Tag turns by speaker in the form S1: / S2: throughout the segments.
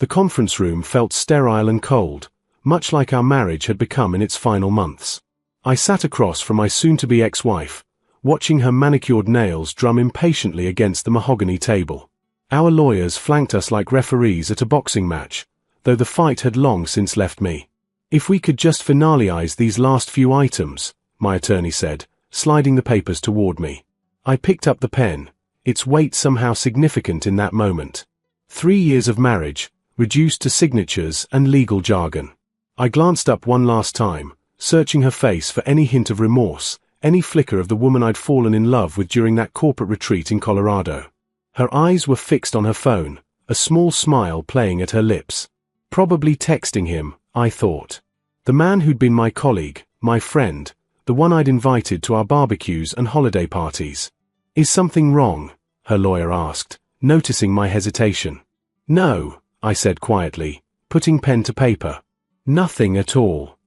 S1: The conference room felt sterile and cold, much like our marriage had become in its final months. I sat across from my soon-to-be ex-wife, watching her manicured nails drum impatiently against the mahogany table. Our lawyers flanked us like referees at a boxing match, though the fight had long since left me. "If we could just finalize these last few items," my attorney said, sliding the papers toward me. I picked up the pen, its weight somehow significant in that moment. 3 years of marriage, reduced to signatures and legal jargon. I glanced up one last time, searching her face for any hint of remorse, any flicker of the woman I'd fallen in love with during that corporate retreat in Colorado. Her eyes were fixed on her phone, a small smile playing at her lips. Probably texting him, I thought. The man who'd been my colleague, my friend, the one I'd invited to our barbecues and holiday parties. "Is something wrong?" her lawyer asked, noticing my hesitation. "No," I said quietly, putting pen to paper. "Nothing at all."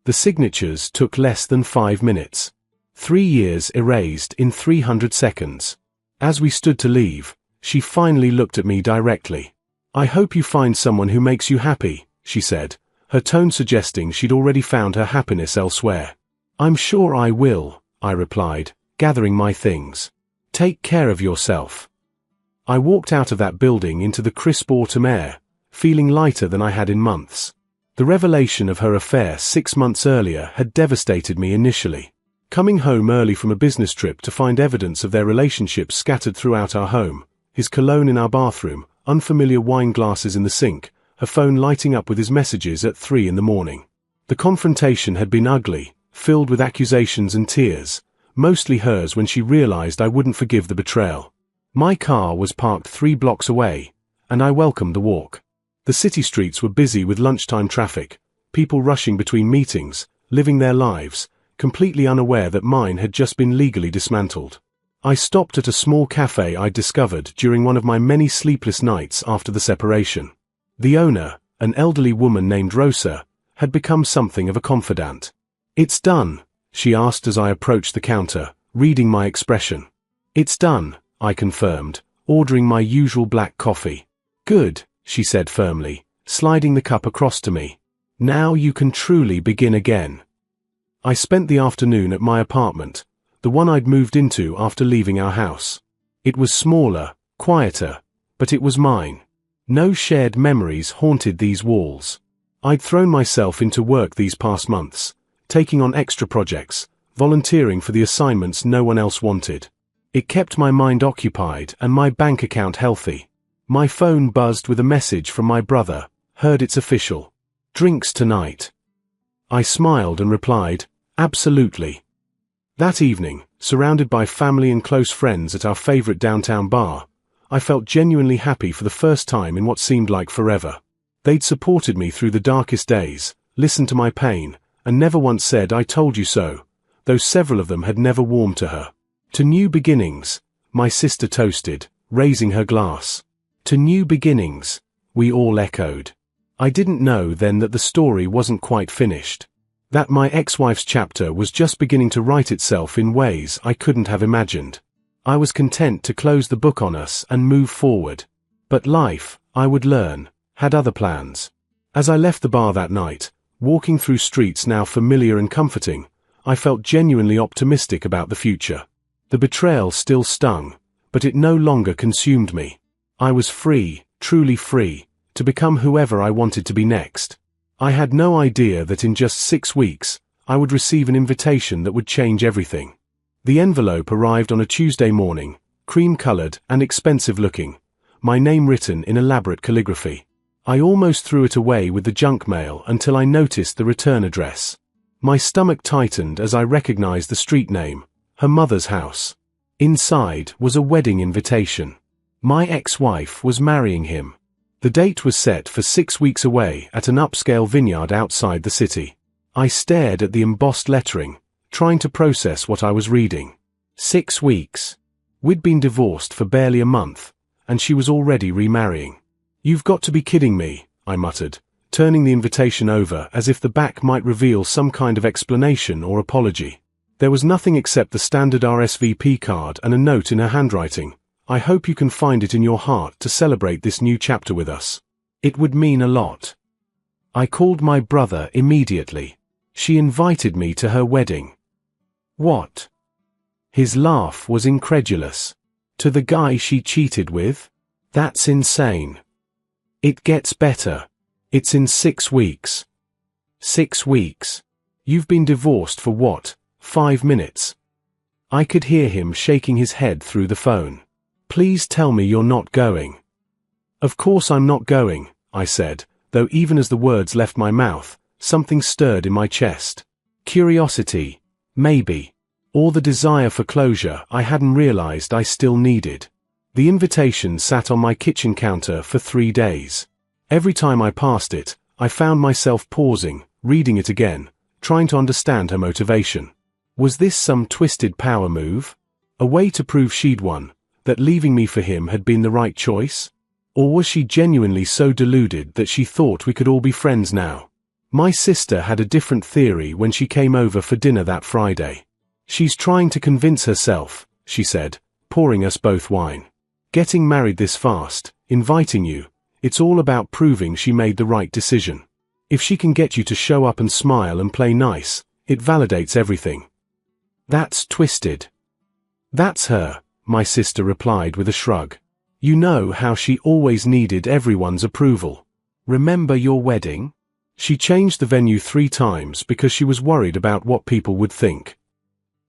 S1: The signatures took less than 5 minutes. 3 years erased in 300 seconds. As we stood to leave, she finally looked at me directly. "I hope you find someone who makes you happy," she said, her tone suggesting she'd already found her happiness elsewhere. "I'm sure I will," I replied, gathering my things. "Take care of yourself." I walked out of that building into the crisp autumn air, feeling lighter than I had in months. The revelation of her affair 6 months earlier had devastated me initially. Coming home early from a business trip to find evidence of their relationship scattered throughout our home, his cologne in our bathroom, unfamiliar wine glasses in the sink, her phone lighting up with his messages at 3 in the morning. The confrontation had been ugly, filled with accusations and tears, mostly hers when she realized I wouldn't forgive the betrayal. My car was parked 3 blocks away, and I welcomed the walk. The city streets were busy with lunchtime traffic, people rushing between meetings, living their lives, completely unaware that mine had just been legally dismantled. I stopped at a small cafe I'd discovered during one of my many sleepless nights after the separation. The owner, an elderly woman named Rosa, had become something of a confidant. "It's done?" she asked as I approached the counter, reading my expression. "It's done," I confirmed, ordering my usual black coffee. "Good," she said firmly, sliding the cup across to me. "Now you can truly begin again." I spent the afternoon at my apartment, the one I'd moved into after leaving our house. It was smaller, quieter, but it was mine. No shared memories haunted these walls. I'd thrown myself into work these past months, taking on extra projects, volunteering for the assignments no one else wanted. It kept my mind occupied and my bank account healthy. My phone buzzed with a message from my brother. "Heard it's official. Drinks tonight." I smiled and replied, "Absolutely." That evening, surrounded by family and close friends at our favorite downtown bar, I felt genuinely happy for the first time in what seemed like forever. They'd supported me through the darkest days, listened to my pain, and never once said "I told you so," though several of them had never warmed to her. "To new beginnings," my sister toasted, raising her glass. "To new beginnings," we all echoed. I didn't know then that the story wasn't quite finished. That my ex-wife's chapter was just beginning to write itself in ways I couldn't have imagined. I was content to close the book on us and move forward. But life, I would learn, had other plans. As I left the bar that night, walking through streets now familiar and comforting, I felt genuinely optimistic about the future. The betrayal still stung, but it no longer consumed me. I was free, truly free, to become whoever I wanted to be next. I had no idea that in just 6 weeks, I would receive an invitation that would change everything. The envelope arrived on a Tuesday morning, cream-colored and expensive-looking, my name written in elaborate calligraphy. I almost threw it away with the junk mail until I noticed the return address. My stomach tightened as I recognized the street name, her mother's house. Inside was a wedding invitation. My ex-wife was marrying him. The date was set for 6 weeks away at an upscale vineyard outside the city. I stared at the embossed lettering, trying to process what I was reading. 6 weeks. We'd been divorced for barely a month, and she was already remarrying. "You've got to be kidding me," I muttered, turning the invitation over as if the back might reveal some kind of explanation or apology. There was nothing except the standard RSVP card and a note in her handwriting. "I hope you can find it in your heart to celebrate this new chapter with us." It would mean a lot. I called my brother immediately. She invited me to her wedding. What? His laugh was incredulous. To the guy she cheated with? That's insane. It gets better. It's in 6 weeks. 6 weeks. You've been divorced for what, 5 minutes? I could hear him shaking his head through the phone. Please tell me you're not going. Of course I'm not going, I said, though even as the words left my mouth, something stirred in my chest. Curiosity, maybe, or the desire for closure I hadn't realized I still needed. The invitation sat on my kitchen counter for 3 days. Every time I passed it, I found myself pausing, reading it again, trying to understand her motivation. Was this some twisted power move? A way to prove she'd won, that leaving me for him had been the right choice? Or was she genuinely so deluded that she thought we could all be friends now? My sister had a different theory when she came over for dinner that Friday. She's trying to convince herself, she said, pouring us both wine. Getting married this fast, inviting you, it's all about proving she made the right decision. If she can get you to show up and smile and play nice, it validates everything. That's twisted. That's her, my sister replied with a shrug. You know how she always needed everyone's approval. Remember your wedding? She changed the venue 3 times because she was worried about what people would think.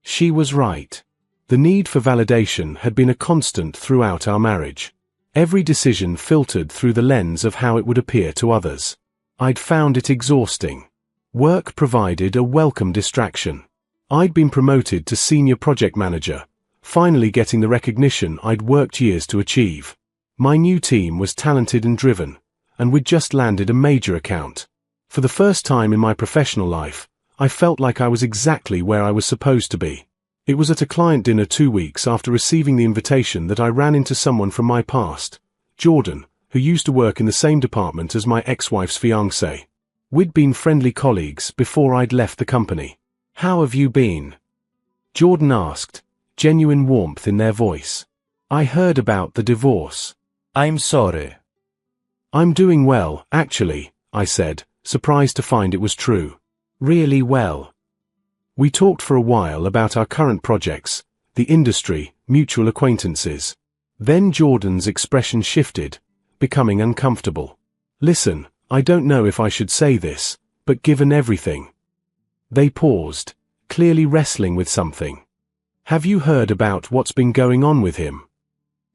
S1: She was right. The need for validation had been a constant throughout our marriage. Every decision filtered through the lens of how it would appear to others. I'd found it exhausting. Work provided a welcome distraction. I'd been promoted to senior project manager, finally getting the recognition I'd worked years to achieve. My new team was talented and driven, and we'd just landed a major account. For the first time in my professional life, I felt like I was exactly where I was supposed to be. It was at a client dinner 2 weeks after receiving the invitation that I ran into someone from my past, Jordan, who used to work in the same department as my ex-wife's fiancé. We'd been friendly colleagues before I'd left the company. How have you been? Jordan asked, genuine warmth in their voice. I heard about the divorce.
S2: I'm sorry.
S1: I'm doing well, actually, I said, surprised to find it was true. Really well. We talked for a while about our current projects, the industry, mutual acquaintances. Then Jordan's expression shifted, becoming uncomfortable. Listen, I don't know if I should say this, but given everything. They paused, clearly wrestling with something. Have you heard about what's been going on with him?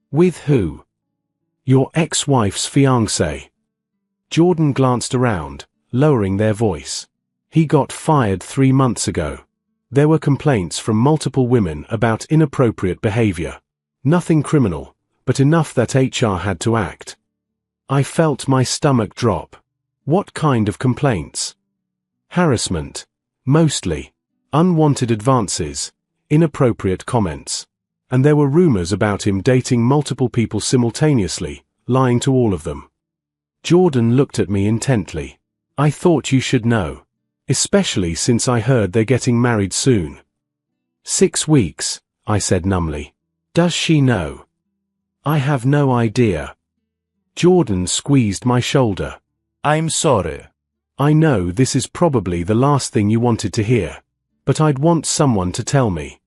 S1: With who? Your ex-wife's fiancé. Jordan glanced around, lowering their voice. He got fired 3 months ago. There were complaints from multiple women about inappropriate behavior. Nothing criminal, but enough that HR had to act. I felt my stomach drop. What kind of complaints? Harassment. Mostly. Unwanted advances. Inappropriate comments. And there were rumors about him dating multiple people simultaneously, lying to all of them. Jordan looked at me intently. I thought you should know. Especially since I heard they're getting married soon. 6 weeks, I said numbly. Does she know? I have no idea. Jordan squeezed my shoulder.
S2: I'm sorry.
S1: I know this is probably the last thing you wanted to hear, but I'd want someone to tell me.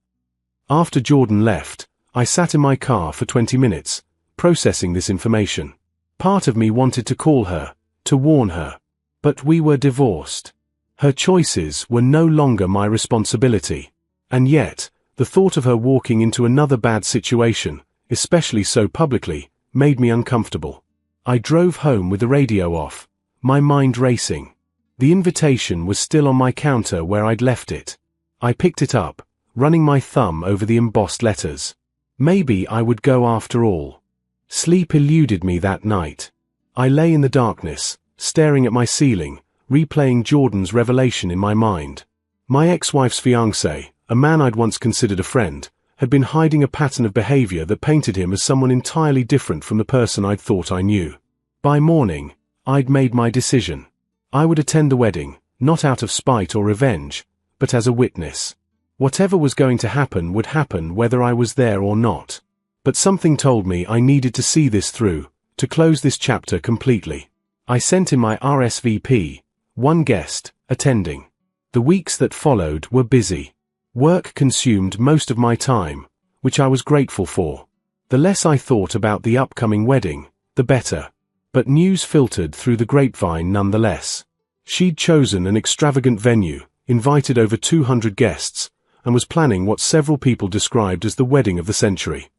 S1: After Jordan left, I sat in my car for 20 minutes, processing this information. Part of me wanted to call her, to warn her. But we were divorced. Her choices were no longer my responsibility. And yet, the thought of her walking into another bad situation, especially so publicly, made me uncomfortable. I drove home with the radio off, my mind racing. The invitation was still on my counter where I'd left it. I picked it up, running my thumb over the embossed letters. Maybe I would go after all. Sleep eluded me that night. I lay in the darkness, staring at my ceiling, replaying Jordan's revelation in my mind. My ex-wife's fiancé, a man I'd once considered a friend, had been hiding a pattern of behavior that painted him as someone entirely different from the person I'd thought I knew. By morning, I'd made my decision. I would attend the wedding, not out of spite or revenge, but as a witness. Whatever was going to happen would happen whether I was there or not. But something told me I needed to see this through, to close this chapter completely. I sent in my RSVP, one guest, attending. The weeks that followed were busy. Work consumed most of my time, which I was grateful for. The less I thought about the upcoming wedding, the better. But news filtered through the grapevine nonetheless. She'd chosen an extravagant venue, invited over 200 guests, and was planning what several people described as the wedding of the century.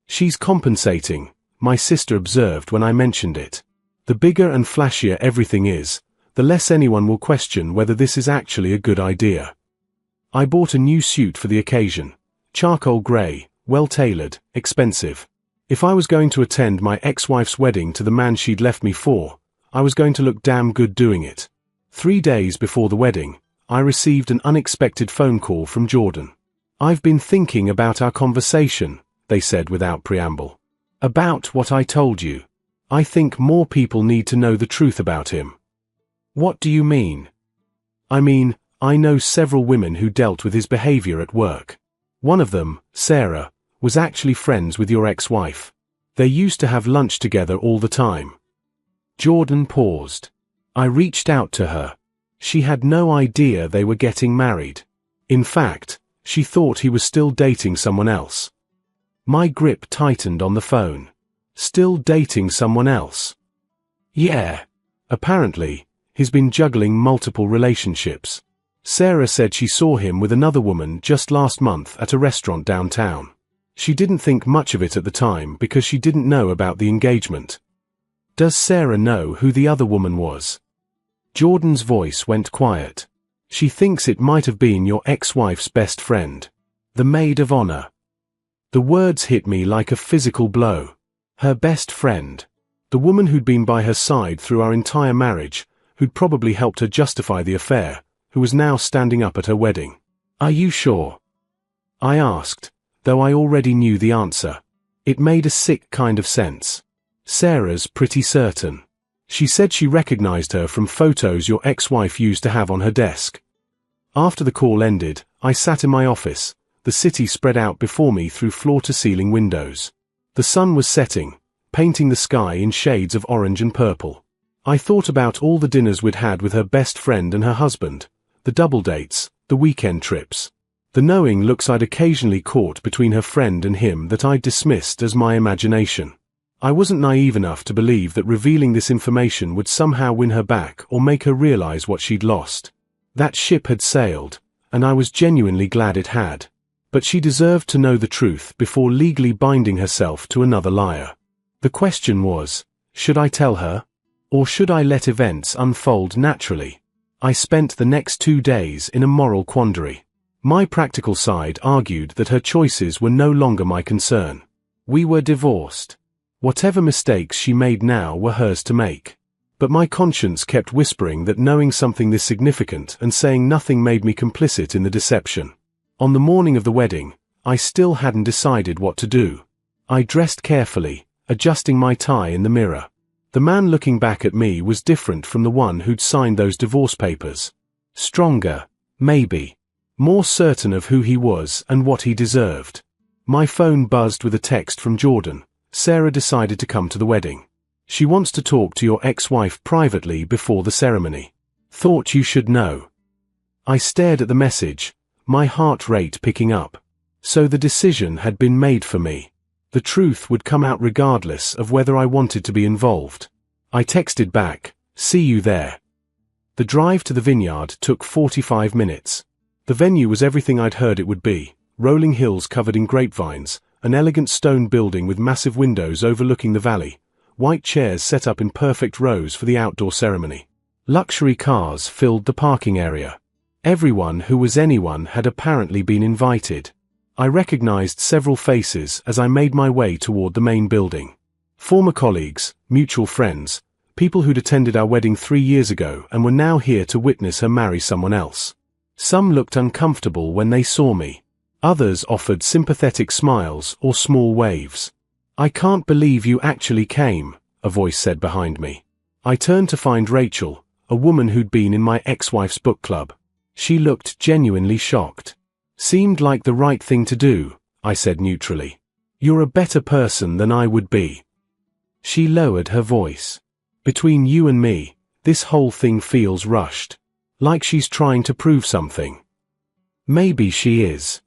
S1: She's compensating, my sister observed when I mentioned it. The bigger and flashier everything is, the less anyone will question whether this is actually a good idea. I bought a new suit for the occasion. Charcoal grey, well-tailored, expensive. If I was going to attend my ex-wife's wedding to the man she'd left me for, I was going to look damn good doing it. 3 days before the wedding, I received an unexpected phone call from Jordan. "I've been thinking about our conversation," they said without preamble. "About what I told you. I think more people need to know the truth about him." "What do you mean?" "I mean, I know several women who dealt with his behavior at work. One of them, Sarah, was actually friends with your ex-wife. They used to have lunch together all the time." Jordan paused. I reached out to her. She had no idea they were getting married. In fact, she thought he was still dating someone else. My grip tightened on the phone. Still dating someone else? Yeah. Apparently, he's been juggling multiple relationships. Sarah said she saw him with another woman just last month at a restaurant downtown. She didn't think much of it at the time because she didn't know about the engagement. "Does Sarah know who the other woman was?" Jordan's voice went quiet. "She thinks it might have been your ex-wife's best friend. The maid of honor." The words hit me like a physical blow. Her best friend. The woman who'd been by her side through our entire marriage, who'd probably helped her justify the affair, who was now standing up at her wedding. "Are you sure?" I asked, though I already knew the answer. It made a sick kind of sense. "Sarah's pretty certain. She said she recognized her from photos your ex-wife used to have on her desk." After the call ended, I sat in my office, the city spread out before me through floor-to-ceiling windows. The sun was setting, painting the sky in shades of orange and purple. I thought about all the dinners we'd had with her best friend and her husband, the double dates, the weekend trips. The knowing looks I'd occasionally caught between her friend and him that I'd dismissed as my imagination. I wasn't naive enough to believe that revealing this information would somehow win her back or make her realize what she'd lost. That ship had sailed, and I was genuinely glad it had. But she deserved to know the truth before legally binding herself to another liar. The question was, should I tell her? Or should I let events unfold naturally? I spent the next 2 days in a moral quandary. My practical side argued that her choices were no longer my concern. We were divorced. Whatever mistakes she made now were hers to make. But my conscience kept whispering that knowing something this significant and saying nothing made me complicit in the deception. On the morning of the wedding, I still hadn't decided what to do. I dressed carefully, adjusting my tie in the mirror. The man looking back at me was different from the one who'd signed those divorce papers. Stronger, maybe. More certain of who he was and what he deserved. My phone buzzed with a text from Jordan. "Sarah decided to come to the wedding. She wants to talk to your ex-wife privately before the ceremony. Thought you should know." I stared at the message, my heart rate picking up. So the decision had been made for me. The truth would come out regardless of whether I wanted to be involved. I texted back, "See you there." The drive to the vineyard took 45 minutes. The venue was everything I'd heard it would be, rolling hills covered in grapevines, an elegant stone building with massive windows overlooking the valley, white chairs set up in perfect rows for the outdoor ceremony. Luxury cars filled the parking area. Everyone who was anyone had apparently been invited. I recognized several faces as I made my way toward the main building. Former colleagues, mutual friends, people who'd attended our wedding 3 years ago and were now here to witness her marry someone else. Some looked uncomfortable when they saw me. Others offered sympathetic smiles or small waves. "I can't believe you actually came," a voice said behind me. I turned to find Rachel, a woman who'd been in my ex-wife's book club. She looked genuinely shocked. "Seemed like the right thing to do," I said neutrally. "You're a better person than I would be." She lowered her voice. Between you and me, this whole thing feels rushed. Like she's trying to prove something. Maybe she is.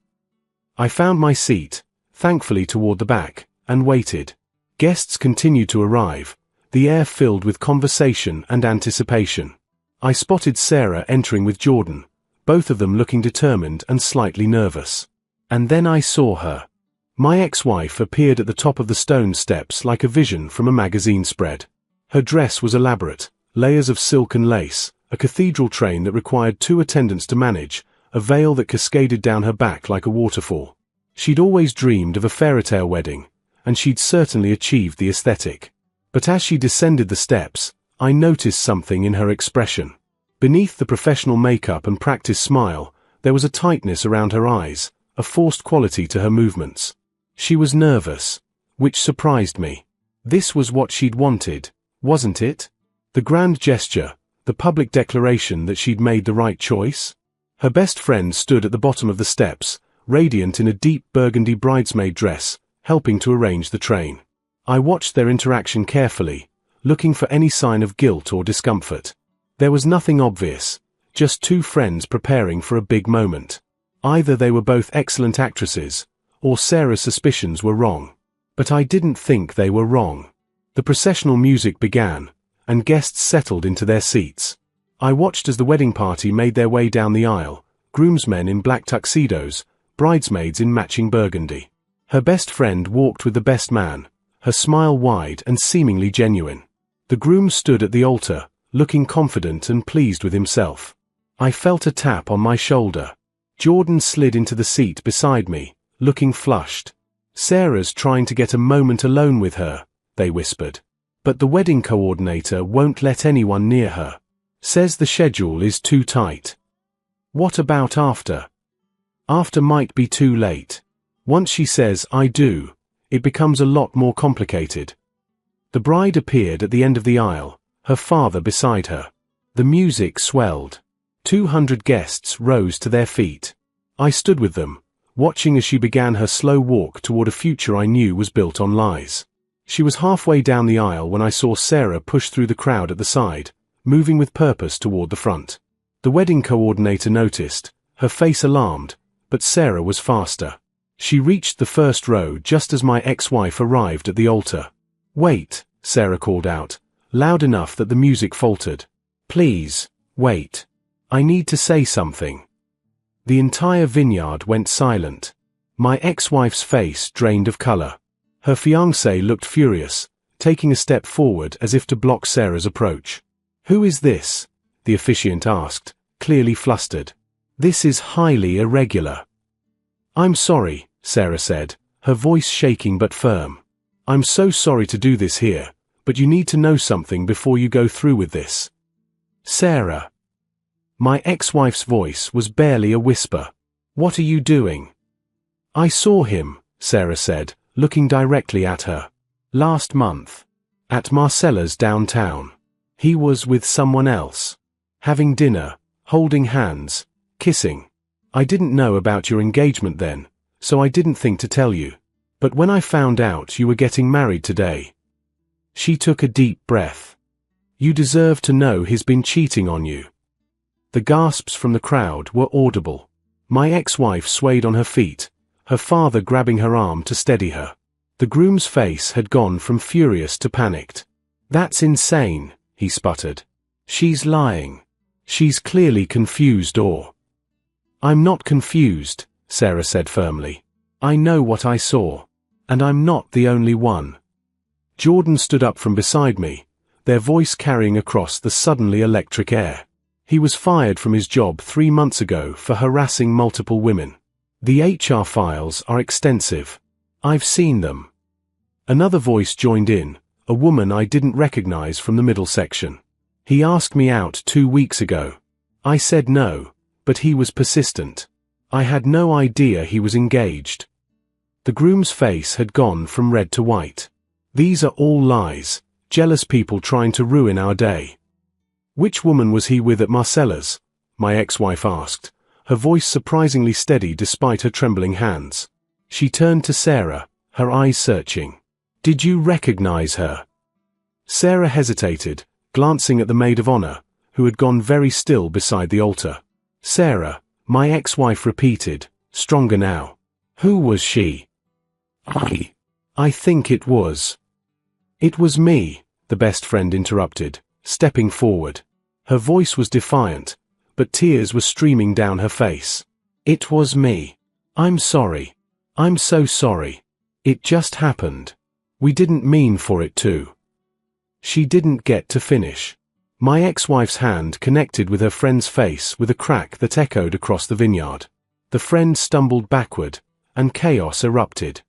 S1: I found my seat, thankfully toward the back, and waited. Guests continued to arrive, the air filled with conversation and anticipation. I spotted Sarah entering with Jordan, both of them looking determined and slightly nervous. And then I saw her. My ex-wife appeared at the top of the stone steps like a vision from a magazine spread. Her dress was elaborate, layers of silk and lace, a cathedral train that required 2 attendants to manage, a veil that cascaded down her back like a waterfall. She'd always dreamed of a fairytale wedding, and she'd certainly achieved the aesthetic. But as she descended the steps, I noticed something in her expression. Beneath the professional makeup and practiced smile, there was a tightness around her eyes, a forced quality to her movements. She was nervous, which surprised me. This was what she'd wanted, wasn't it? The grand gesture, the public declaration that she'd made the right choice? Her best friend stood at the bottom of the steps, radiant in a deep burgundy bridesmaid dress, helping to arrange the train. I watched their interaction carefully, looking for any sign of guilt or discomfort. There was nothing obvious, just 2 friends preparing for a big moment. Either they were both excellent actresses, or Sarah's suspicions were wrong. But I didn't think they were wrong. The processional music began, and guests settled into their seats. I watched as the wedding party made their way down the aisle, groomsmen in black tuxedos, bridesmaids in matching burgundy. Her best friend walked with the best man, her smile wide and seemingly genuine. The groom stood at the altar, looking confident and pleased with himself. I felt a tap on my shoulder. Jordan slid into the seat beside me, looking flushed. Sarah's trying to get a moment alone with her, they whispered. But the wedding coordinator won't let anyone near her. Says the schedule is too tight. What about after? After might be too late. Once she says I do, it becomes a lot more complicated. The bride appeared at the end of the aisle, her father beside her. The music swelled. 200 guests rose to their feet. I stood with them, watching as she began her slow walk toward a future I knew was built on lies. She was halfway down the aisle when I saw Sarah push through the crowd at the side, moving with purpose toward the front. The wedding coordinator noticed, her face alarmed, but Sarah was faster. She reached the first row just as my ex-wife arrived at the altar. "Wait," Sarah called out, loud enough that the music faltered. "Please, wait. I need to say something." The entire vineyard went silent. My ex-wife's face drained of color. Her fiancé looked furious, taking a step forward as if to block Sarah's approach. "Who is this?" the officiant asked, clearly flustered. "This is highly irregular." "I'm sorry," Sarah said, her voice shaking but firm. "I'm so sorry to do this here, but you need to know something before you go through with this." "Sarah." My ex-wife's voice was barely a whisper. "What are you doing?" "I saw him," Sarah said, looking directly at her. "Last month. At Marcella's downtown. He was with someone else. Having dinner, holding hands, kissing. I didn't know about your engagement then, so I didn't think to tell you. But when I found out you were getting married today..." She took a deep breath. "You deserve to know he's been cheating on you." The gasps from the crowd were audible. My ex-wife swayed on her feet, her father grabbing her arm to steady her. The groom's face had gone from furious to panicked. "That's insane," he sputtered. "She's lying. She's clearly confused or..." "I'm not confused," Sarah said firmly. "I know what I saw. And I'm not the only one." Jordan stood up from beside me, their voice carrying across the suddenly electric air. He was fired from his job 3 months ago for harassing multiple women. "The HR files are extensive. I've seen them." Another voice joined in, a woman I didn't recognize from the middle section. "He asked me out 2 weeks ago. I said no, but he was persistent. I had no idea he was engaged." The groom's face had gone from red to white. "These are all lies, jealous people trying to ruin our day." "Which woman was he with at Marcella's?" my ex-wife asked, her voice surprisingly steady despite her trembling hands. She turned to Sarah, her eyes searching. "Did you recognize her?" Sarah hesitated, glancing at the maid of honor, who had gone very still beside the altar. Sarah, my ex-wife repeated, stronger now. Who was she? I think it was. It was me, the best friend interrupted, stepping forward. Her voice was defiant, but tears were streaming down her face. It was me. I'm sorry. I'm so sorry. It just happened. We didn't mean for it to. She didn't get to finish. My ex-wife's hand connected with her friend's face with a crack that echoed across the vineyard. The friend stumbled backward, and chaos erupted.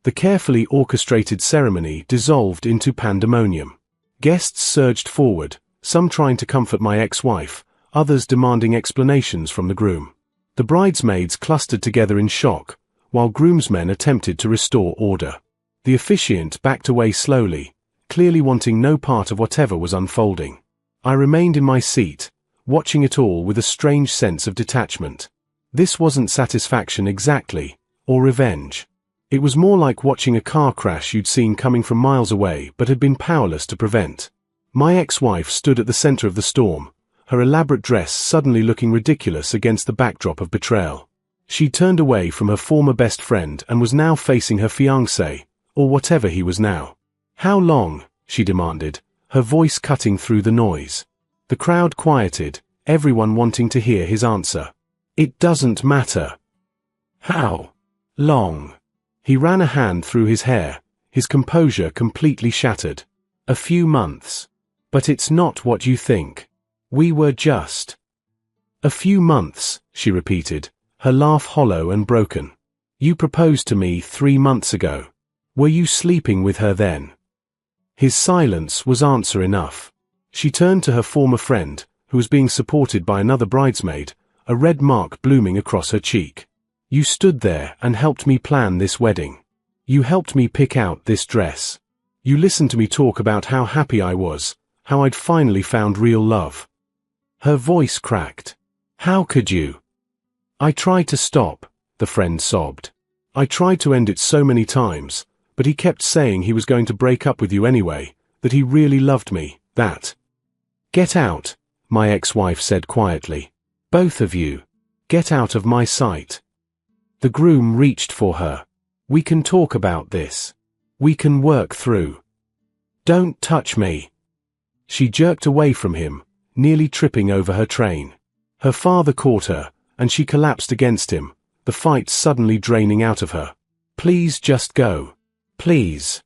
S1: The carefully orchestrated ceremony dissolved into pandemonium. Guests surged forward, some trying to comfort my ex-wife, others demanding explanations from the groom. The bridesmaids clustered together in shock, while groomsmen attempted to restore order. The officiant backed away slowly, clearly wanting no part of whatever was unfolding. I remained in my seat, watching it all with a strange sense of detachment. This wasn't satisfaction exactly, or revenge. It was more like watching a car crash you'd seen coming from miles away but had been powerless to prevent. My ex-wife stood at the center of the storm, her elaborate dress suddenly looking ridiculous against the backdrop of betrayal. She turned away from her former best friend and was now facing her fiancé, or whatever he was now. How long? She demanded, her voice cutting through the noise. The crowd quieted, everyone wanting to hear his answer. It doesn't matter. How long? He ran a hand through his hair, his composure completely shattered. A few months. But it's not what you think. We were just. A few months, she repeated, her laugh hollow and broken. You proposed to me 3 months ago. Were you sleeping with her then? His silence was answer enough. She turned to her former friend, who was being supported by another bridesmaid, a red mark blooming across her cheek. You stood there and helped me plan this wedding. You helped me pick out this dress. You listened to me talk about how happy I was, how I'd finally found real love. Her voice cracked. How could you? I tried to stop, the friend sobbed. I tried to end it so many times, but he kept saying he was going to break up with you anyway, that he really loved me, that. Get out, my ex-wife said quietly. Both of you. Get out of my sight. The groom reached for her. We can talk about this. We can work through. Don't touch me. She jerked away from him, nearly tripping over her train. Her father caught her, and she collapsed against him, the fight suddenly draining out of her. Please just go. Please.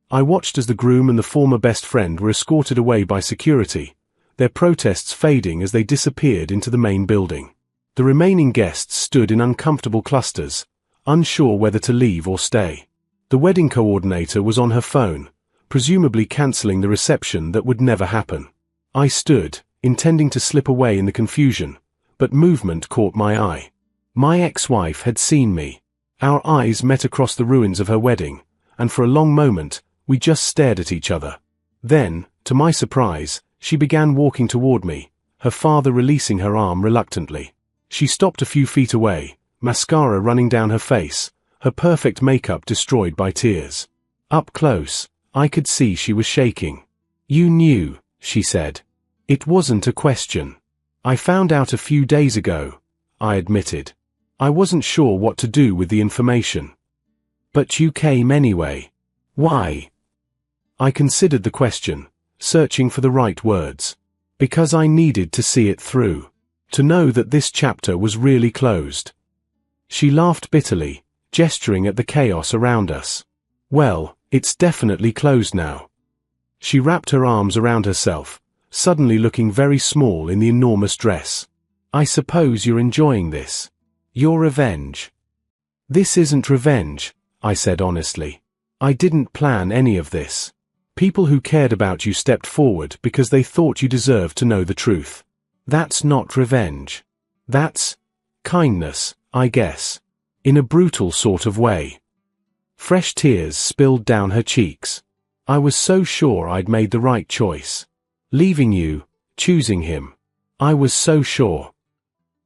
S1: I watched as the groom and the former best friend were escorted away by security, their protests fading as they disappeared into the main building. The remaining guests stood in uncomfortable clusters, unsure whether to leave or stay. The wedding coordinator was on her phone, presumably cancelling the reception that would never happen. I stood, intending to slip away in the confusion, but movement caught my eye. My ex-wife had seen me. Our eyes met across the ruins of her wedding, and for a long moment, we just stared at each other. Then, to my surprise, she began walking toward me, her father releasing her arm reluctantly. She stopped a few feet away, mascara running down her face, her perfect makeup destroyed by tears. Up close, I could see she was shaking. You knew, she said. It wasn't a question. I found out a few days ago, I admitted. I wasn't sure what to do with the information. But you came anyway. Why? I considered the question, searching for the right words. Because I needed to see it through. To know that this chapter was really closed. She laughed bitterly, gesturing at the chaos around us. Well, it's definitely closed now. She wrapped her arms around herself, suddenly looking very small in the enormous dress. I suppose you're enjoying this. Your revenge. This isn't revenge, I said honestly. I didn't plan any of this. People who cared about you stepped forward because they thought you deserved to know the truth. That's not revenge. That's kindness, I guess. In a brutal sort of way. Fresh tears spilled down her cheeks. I was so sure I'd made the right choice. Leaving you, choosing him. I was so sure.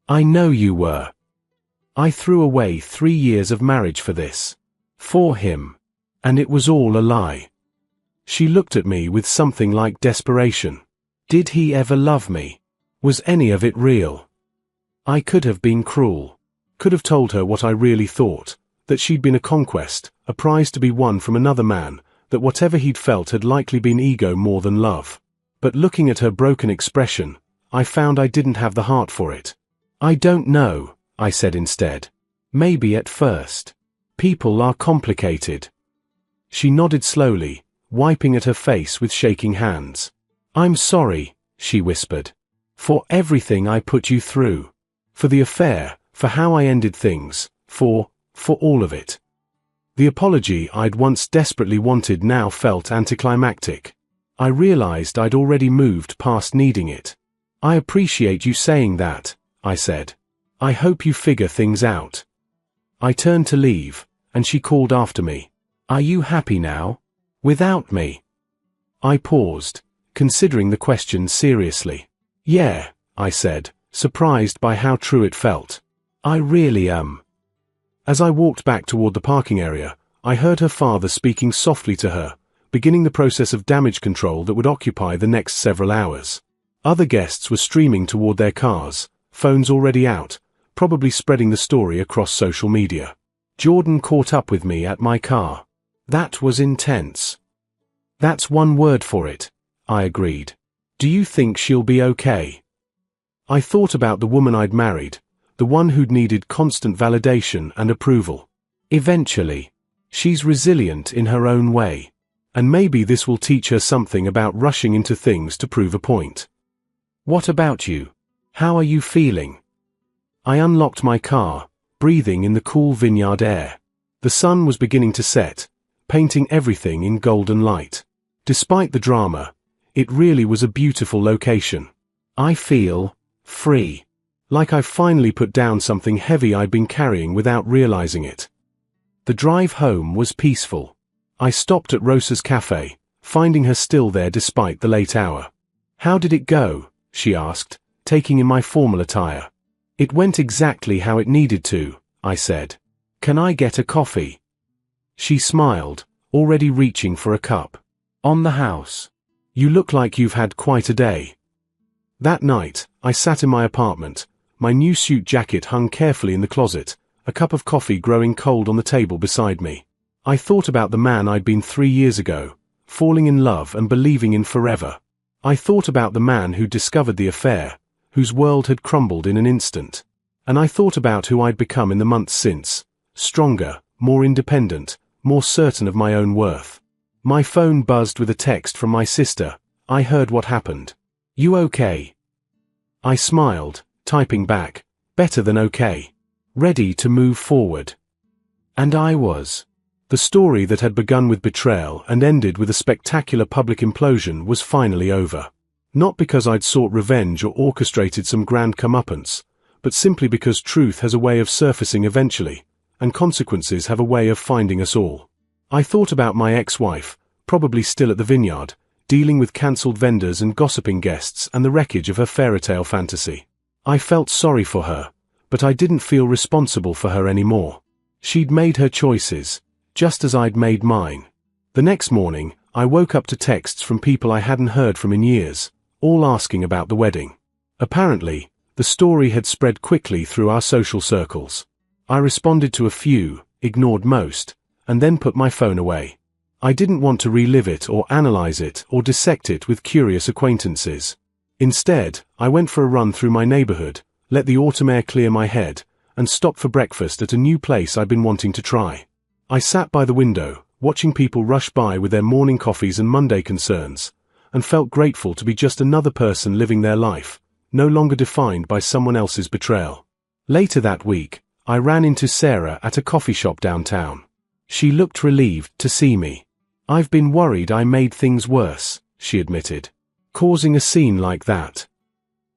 S1: I know you were. I threw away 3 years of marriage for this. For him. And it was all a lie. She looked at me with something like desperation. Did he ever love me? Was any of it real? I could have been cruel. Could have told her what I really thought, that she'd been a conquest, a prize to be won from another man, that whatever he'd felt had likely been ego more than love. But looking at her broken expression, I found I didn't have the heart for it. I don't know, I said instead. Maybe at first. People are complicated. She nodded slowly, wiping at her face with shaking hands. I'm sorry, she whispered. For everything I put you through. For the affair, for how I ended things, for all of it. The apology I'd once desperately wanted now felt anticlimactic. I realized I'd already moved past needing it. I appreciate you saying that, I said. I hope you figure things out. I turned to leave, and she called after me. Are you happy now? Without me? I paused, considering the question seriously. Yeah, I said, surprised by how true it felt. I really am. As I walked back toward the parking area, I heard her father speaking softly to her, beginning the process of damage control that would occupy the next several hours. Other guests were streaming toward their cars, phones already out, probably spreading the story across social media. Jordan caught up with me at my car. That was intense. That's one word for it, I agreed. Do you think she'll be okay? I thought about the woman I'd married, the one who'd needed constant validation and approval. Eventually. She's resilient in her own way. And maybe this will teach her something about rushing into things to prove a point. What about you? How are you feeling? I unlocked my car, breathing in the cool vineyard air. The sun was beginning to set, painting everything in golden light. Despite the drama, it really was a beautiful location. I feel free. Like I've finally put down something heavy I'd been carrying without realizing it. The drive home was peaceful. I stopped at Rosa's cafe, finding her still there despite the late hour. How did it go? She asked, taking in my formal attire. It went exactly how it needed to, I said. Can I get a coffee? She smiled, already reaching for a cup. On the house. You look like you've had quite a day. That night, I sat in my apartment, my new suit jacket hung carefully in the closet, a cup of coffee growing cold on the table beside me. I thought about the man I'd been 3 years ago, falling in love and believing in forever. I thought about the man who'd discovered the affair, whose world had crumbled in an instant. And I thought about who I'd become in the months since, stronger, more independent, more certain of my own worth. My phone buzzed with a text from my sister. I heard what happened. You okay? I smiled, typing back, better than okay. Ready to move forward. And I was. The story that had begun with betrayal and ended with a spectacular public implosion was finally over. Not because I'd sought revenge or orchestrated some grand comeuppance, but simply because truth has a way of surfacing eventually, and consequences have a way of finding us all. I thought about my ex-wife, probably still at the vineyard, dealing with cancelled vendors and gossiping guests and the wreckage of her fairytale fantasy. I felt sorry for her, but I didn't feel responsible for her anymore. She'd made her choices, just as I'd made mine. The next morning, I woke up to texts from people I hadn't heard from in years, all asking about the wedding. Apparently, the story had spread quickly through our social circles. I responded to a few, ignored most, and then put my phone away. I didn't want to relive it or analyze it or dissect it with curious acquaintances. Instead, I went for a run through my neighborhood, let the autumn air clear my head, and stopped for breakfast at a new place I'd been wanting to try. I sat by the window, watching people rush by with their morning coffees and Monday concerns, and felt grateful to be just another person living their life, no longer defined by someone else's betrayal. Later that week, I ran into Sarah at a coffee shop downtown. She looked relieved to see me. I've been worried I made things worse, she admitted. Causing a scene like that.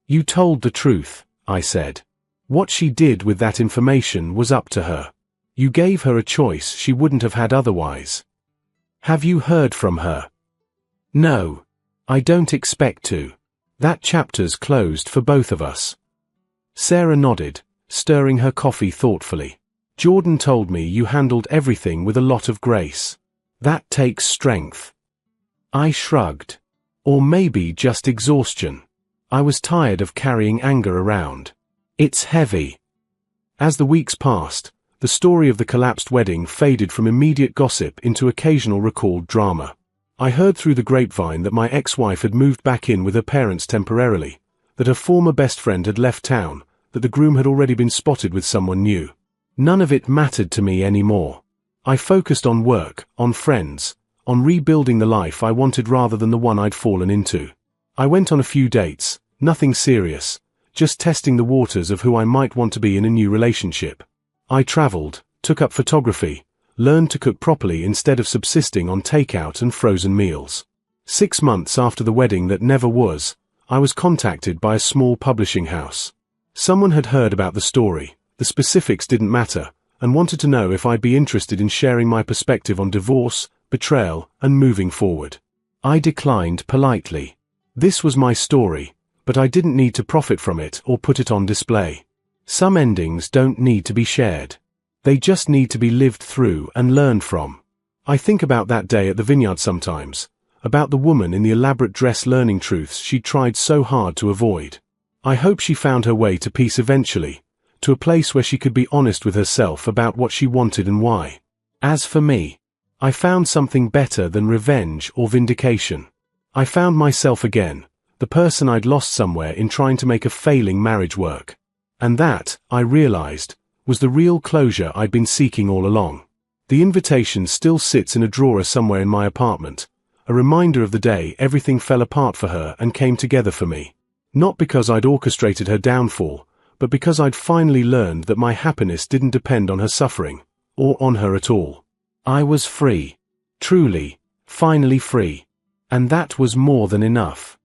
S1: You told the truth, I said. What she did with that information was up to her. You gave her a choice she wouldn't have had otherwise. Have you heard from her? No. I don't expect to. That chapter's closed for both of us. Sarah nodded, stirring her coffee thoughtfully. Jordan told me you handled everything with a lot of grace. That takes strength. I shrugged. Or maybe just exhaustion. I was tired of carrying anger around. It's heavy. As the weeks passed, the story of the collapsed wedding faded from immediate gossip into occasional recalled drama. I heard through the grapevine that my ex-wife had moved back in with her parents temporarily, that her former best friend had left town, that the groom had already been spotted with someone new. None of it mattered to me anymore. I focused on work, on friends, on rebuilding the life I wanted rather than the one I'd fallen into. I went on a few dates, nothing serious, just testing the waters of who I might want to be in a new relationship. I traveled, took up photography, learned to cook properly instead of subsisting on takeout and frozen meals. 6 months after the wedding that never was, I was contacted by a small publishing house. Someone had heard about the story, the specifics didn't matter, and wanted to know if I'd be interested in sharing my perspective on divorce, betrayal, and moving forward. I declined politely. This was my story, but I didn't need to profit from it or put it on display. Some endings don't need to be shared. They just need to be lived through and learned from. I think about that day at the vineyard sometimes, about the woman in the elaborate dress learning truths she'd tried so hard to avoid. I hope she found her way to peace eventually, to a place where she could be honest with herself about what she wanted and why. As for me, I found something better than revenge or vindication. I found myself again, the person I'd lost somewhere in trying to make a failing marriage work. And that, I realized, was the real closure I'd been seeking all along. The invitation still sits in a drawer somewhere in my apartment, a reminder of the day everything fell apart for her and came together for me. Not because I'd orchestrated her downfall, but because I'd finally learned that my happiness didn't depend on her suffering, or on her at all. I was free. Truly, finally free. And that was more than enough.